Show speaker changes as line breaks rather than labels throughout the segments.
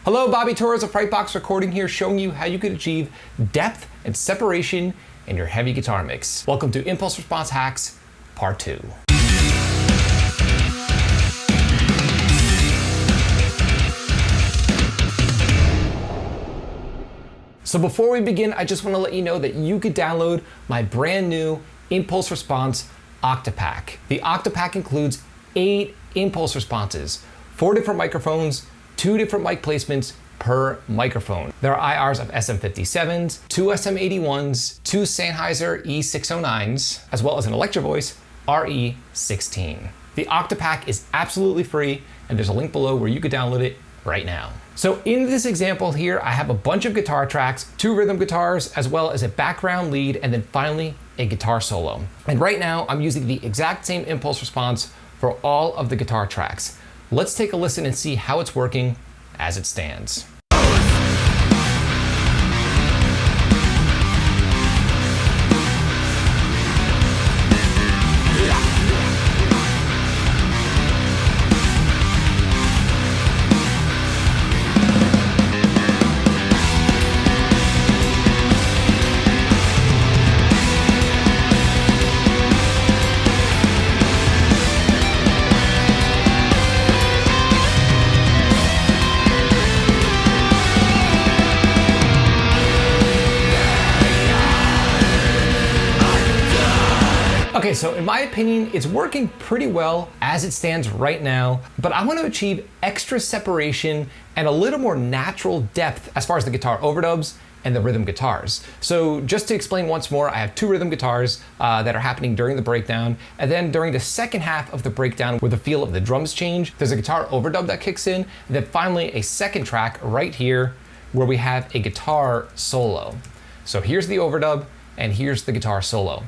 Hello, Bobby Torres of Frightbox recording here, showing you how you could achieve depth and separation in your heavy guitar mix. Welcome to Impulse Response Hacks, Part 2. So before we begin, I just want to let you know that you could download my brand new Impulse Response Octopack. The Octopack includes 8 impulse responses, 4 different microphones, 2 different mic placements per microphone. There are IRs of SM57s, 2 SM81s, 2 Sennheiser E609s, as well as an Electro Voice RE16. The Octopack is absolutely free, and there's a link below where you could download it right now. So in this example here, I have a bunch of guitar tracks, 2 rhythm guitars, as well as a background lead, and then finally a guitar solo. And right now I'm using the exact same impulse response for all of the guitar tracks. Let's take a listen and see how it's working as it stands. Okay, so in my opinion, it's working pretty well as it stands right now, but I want to achieve extra separation and a little more natural depth as far as the guitar overdubs and the rhythm guitars. So just to explain once more, I have 2 rhythm guitars that are happening during the breakdown, and then during the second half of the breakdown where the feel of the drums change, there's a guitar overdub that kicks in, and then finally a second track right here where we have a guitar solo. So here's the overdub and here's the guitar solo.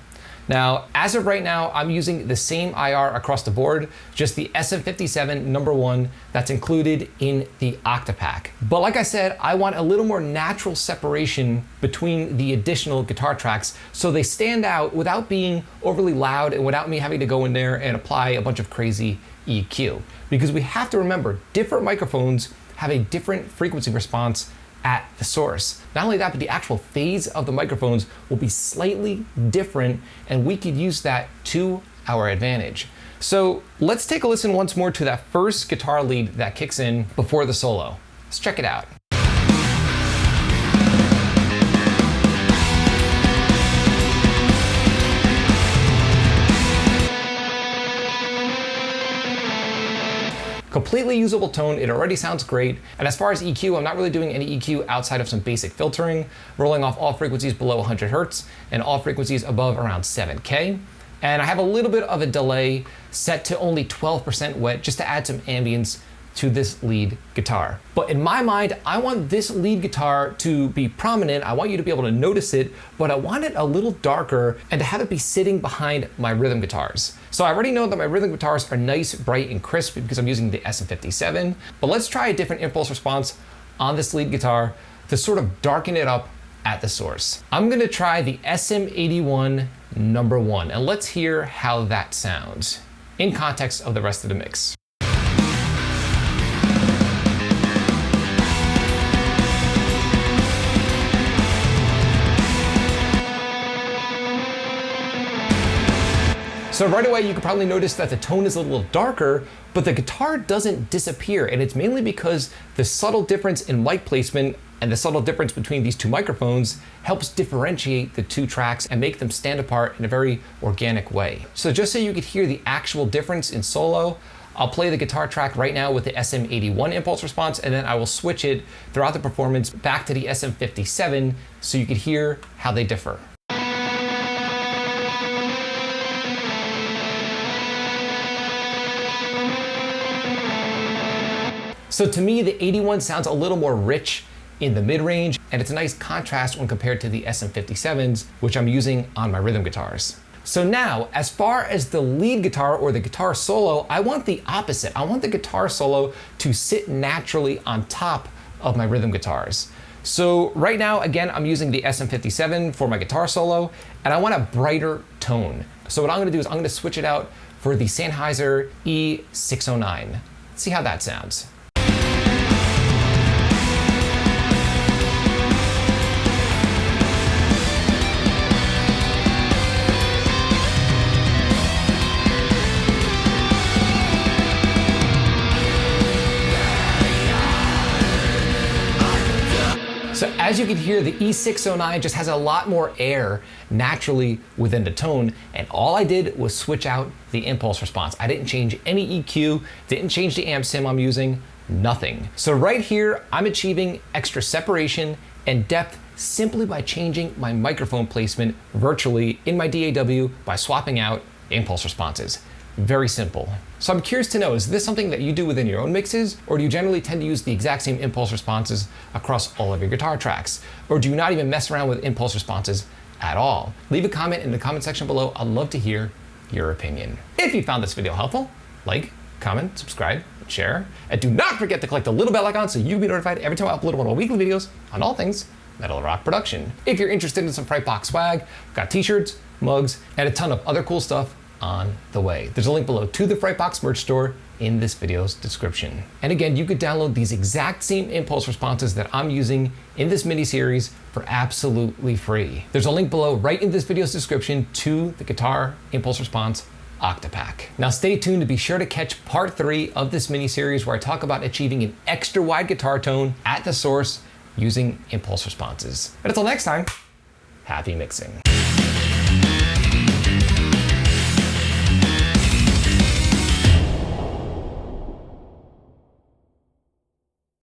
Now, as of right now, I'm using the same IR across the board, just the SM57 #1 that's included in the Octopack. But like I said, I want a little more natural separation between the additional guitar tracks so they stand out without being overly loud and without me having to go in there and apply a bunch of crazy EQ. Because we have to remember, different microphones have a different frequency response at the source. Not only that, but the actual phase of the microphones will be slightly different, and we could use that to our advantage. So let's take a listen once more to that first guitar lead that kicks in before the solo. Let's check it out. Completely usable tone, it already sounds great. And as far as EQ, I'm not really doing any EQ outside of some basic filtering, rolling off all frequencies below 100 Hertz and all frequencies above around 7K. And I have a little bit of a delay set to only 12% wet just to add some ambience to this lead guitar. But in my mind, I want this lead guitar to be prominent. I want you to be able to notice it, but I want it a little darker and to have it be sitting behind my rhythm guitars. So I already know that my rhythm guitars are nice, bright, and crisp because I'm using the SM57, but let's try a different impulse response on this lead guitar to sort of darken it up at the source. I'm gonna try the SM81 #1, and let's hear how that sounds in context of the rest of the mix. So right away, you can probably notice that the tone is a little darker, but the guitar doesn't disappear. And it's mainly because the subtle difference in mic placement and the subtle difference between these 2 microphones helps differentiate the 2 tracks and make them stand apart in a very organic way. So just so you could hear the actual difference in solo, I'll play the guitar track right now with the SM81 impulse response, and then I will switch it throughout the performance back to the SM57 so you could hear how they differ. So to me, the 81 sounds a little more rich in the mid-range, and it's a nice contrast when compared to the SM57s, which I'm using on my rhythm guitars. So now, as far as the lead guitar or the guitar solo, I want the opposite. I want the guitar solo to sit naturally on top of my rhythm guitars. So right now, again, I'm using the SM57 for my guitar solo, and I want a brighter tone. So what I'm gonna do is I'm gonna switch it out for the Sennheiser E609. Let's see how that sounds. So as you can hear, the E609 just has a lot more air naturally within the tone, and all I did was switch out the impulse response. I didn't change any EQ, didn't change the amp sim I'm using, nothing. So right here, I'm achieving extra separation and depth simply by changing my microphone placement virtually in my DAW by swapping out impulse responses. Very simple. So I'm curious to know, is this something that you do within your own mixes, or do you generally tend to use the exact same impulse responses across all of your guitar tracks? Or do you not even mess around with impulse responses at all? Leave a comment in the comment section below. I'd love to hear your opinion. If you found this video helpful, like, comment, subscribe, share, and do not forget to click the little bell icon so you'll be notified every time I upload one of my weekly videos on all things metal rock production. If you're interested in some Frightbox swag, we've got t-shirts, mugs, and a ton of other cool stuff on the way. There's a link below to the Frightbox merch store in this video's description. And again, you could download these exact same impulse responses that I'm using in this mini series for absolutely free. There's a link below right in this video's description to the guitar impulse response Octopack. Now stay tuned to be sure to catch part 3 of this mini series where I talk about achieving an extra wide guitar tone at the source using impulse responses. But until next time, happy mixing.